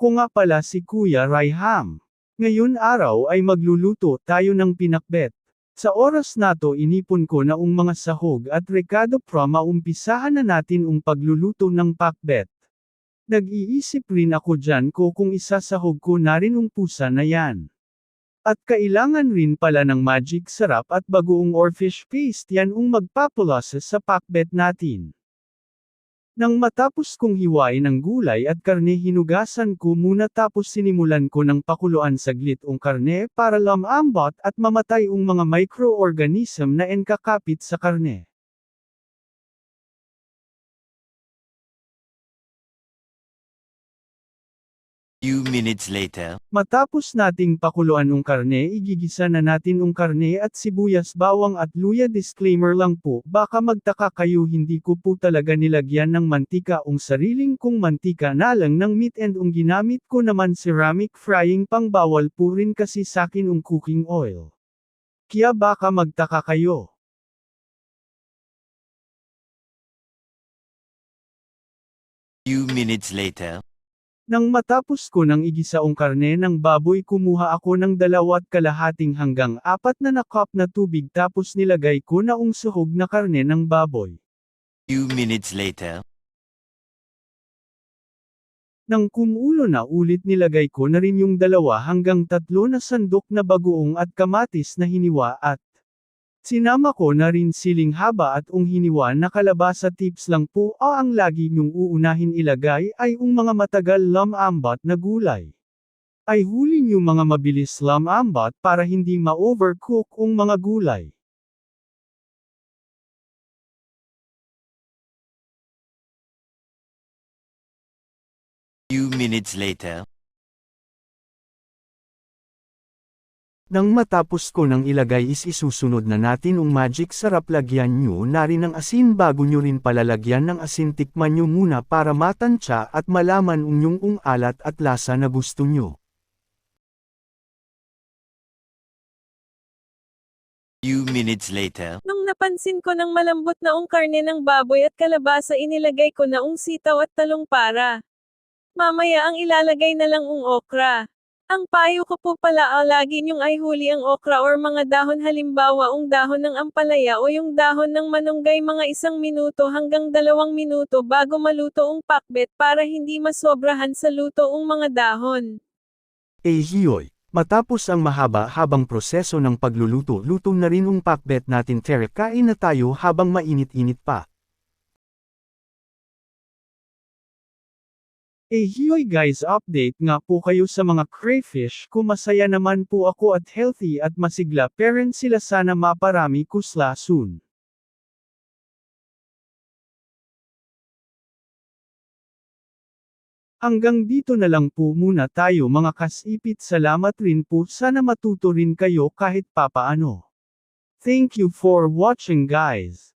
Ako nga pala si Kuya Raiham. Ngayon araw ay magluluto tayo ng pinakbet. Sa oras na to inipon ko na mga sahog at rekado para maumpisahan na natin pagluluto ng pakbet. Nag-iisip rin ako dyan kung isasahog ko na rin pusa na yan. At kailangan rin pala ng magic sarap at bagoong or fish paste yan magpapulasa sa pakbet natin. Nang matapos kong hiwain ang gulay at karne hinugasan ko muna tapos sinimulan ko ng pakuluan saglit karne para lumambot at mamatay mga microorganism na kakapit sa karne. Few minutes later. Matapos nating pakuluan karne igigisa na natin karne at sibuyas bawang at luya. Disclaimer lang po, baka magtaka kayo hindi ko po talaga nilagyan ng mantika sariling kong mantika na lang ng meat and ginamit ko naman ceramic frying pang bawal po rin kasi sakin cooking oil. Kaya baka magtaka kayo. Few minutes later. Nang matapos ko ng igisa karne ng baboy kumuha ako ng 2.5 hanggang 4 na cup na tubig tapos nilagay ko na suhog na karne ng baboy. Few minutes later. Nang kumulo na ulit nilagay ko na rin 2 hanggang 3 na sandok na bagoong at kamatis na hiniwa at sinama ko na rin siling haba at hiniwa na kalabasa. Tips lang po ang lagi nyong uunahin ilagay ay mga matagal lumambot na gulay. Ay huli nyo mga mabilis lumambot para hindi ma-overcook mga gulay. Few minutes later. Nang matapos ko nang ilagay isusunod na natin magic sarap. Lagyan nyo na rin ng asin bago nyo rin palalagyan ng asin. Tikman nyo muna para matansya at malaman yung alat at lasa na gusto nyo. Few minutes later. Nung napansin ko ng malambot na karne ng baboy at kalabasa inilagay ko na sitaw at talong para mamaya ang ilalagay na lang okra. Ang payo ko po pala lagi nyong ay huli ang okra or mga dahon halimbawa dahon ng ampalaya o yung dahon ng manunggay mga 1 minuto hanggang 2 minuto bago maluto pakbet para hindi masobrahan sa luto mga dahon. Hiyoy, matapos ang mahaba-habang proseso ng pagluluto, luto na rin pakbet natin. Tara kain na tayo habang mainit-init pa. Hiyoy guys, update nga po kayo sa mga crayfish ko. Masaya naman po ako at healthy at masigla parent sila, sana maparami kusla soon. Hanggang dito na lang po muna tayo mga kasipit, salamat rin po, sana matuto rin kayo kahit papaano. Thank you for watching guys.